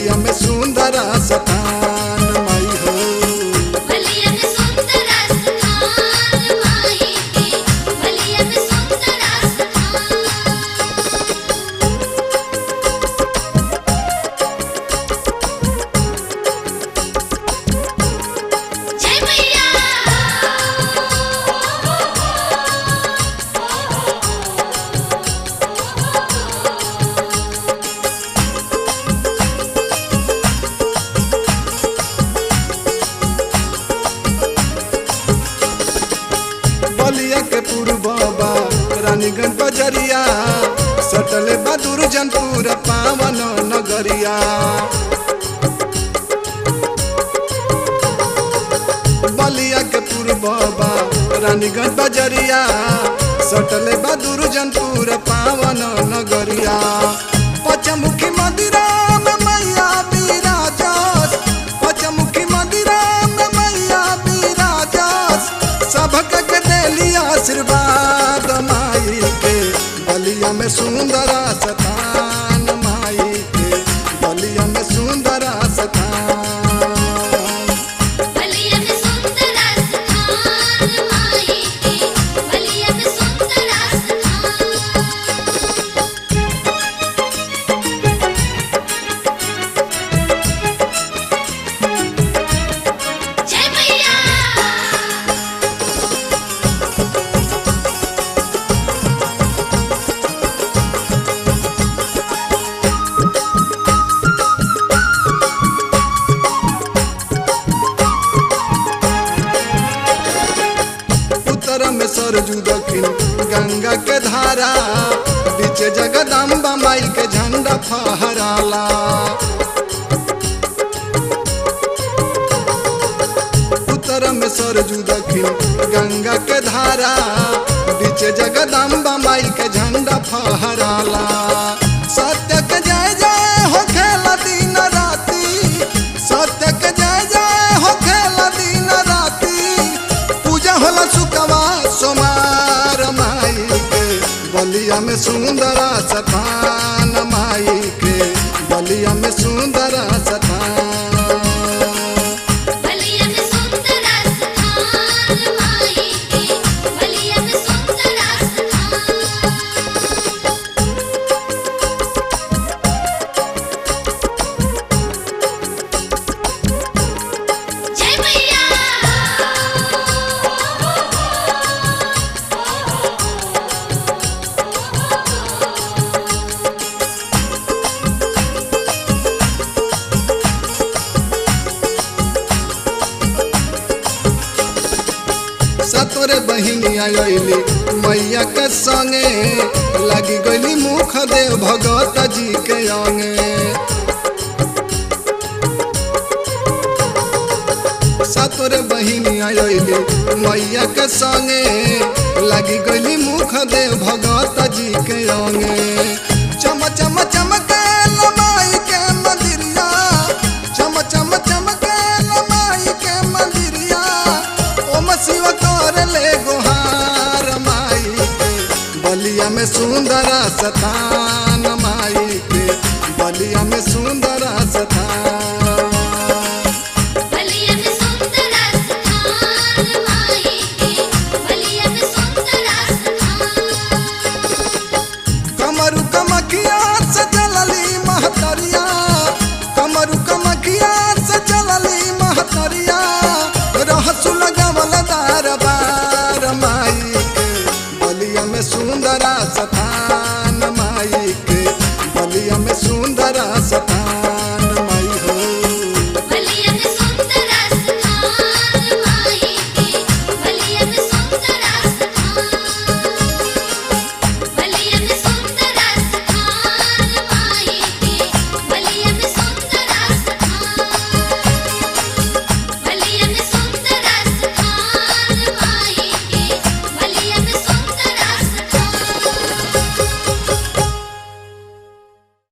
बलिया में सुंदर स्थान माई हो। बलिया में सुंदर स्थान माई के, बलिया में सुंदर स्थान। जय मैया। बलिया के पूर्वबा रानीगंज बजरिया सटले बहादुर जनपुर पावन नगरिया। बलिया के पूर्वबा रानीगंज बजरिया सटले बहादुर जनपुर पावन नगरिया। पचमुखी मंदिरा में मैया विराजस, पचमुखी मंदिरा में मैया विराजस, सबक के देली आशीर्वाद माई के। बलिया में सुंदर स्थान माई के, बलिया में सुंदर स्थान। बलिया में सुंदर स्थान माई के, बलिया में सुंदर स्थान। जय मैया। उत्तर में सरजू दक्षिण गंगा के धारा, बीच जगदम्बा माई के झंडा फहराला। उत्तर में सरजू दक्षिण गंगा के धारा, बीच जगदम्बा माई के झंडा फहराला। सत्य के जय जय हो खेला दिन राती, सत्य के जय जय हो खेला दिन राती, पूजा होला सुकवा सोमार माई के। बलिया में सुंदर स्थान माई के, बलिया में सुंदर स्थान। बलिया में सुंदर स्थान माई के, बलिया में सुंदर स्थान। जय मैया। सतोरे बहिनी आयली मैया के संगे, लगी गईली मुख देव भगत जी के अंगे। सतोरे बहिनी आयली मैया के संगे, लगी गईली मुख देव भगत जी के अंगे। चम चम चमके माई के मंदिरिया, चम चम चमके माई के मंदिरिया, ओम शिव कर ले गुहार माई के। बलिया में सुंदर स्थान माई के, बलिया में सुंदर स्थान। बलिया में सुंदर स्थान माई के, बलिया में सुंदर स्थान। कमरु कमखिया से चलली महतरिया, कमरु कमखिया से चलली महतरिया, रहसु लगवल दरबार माई के। बलिया में सुंदर स्थान।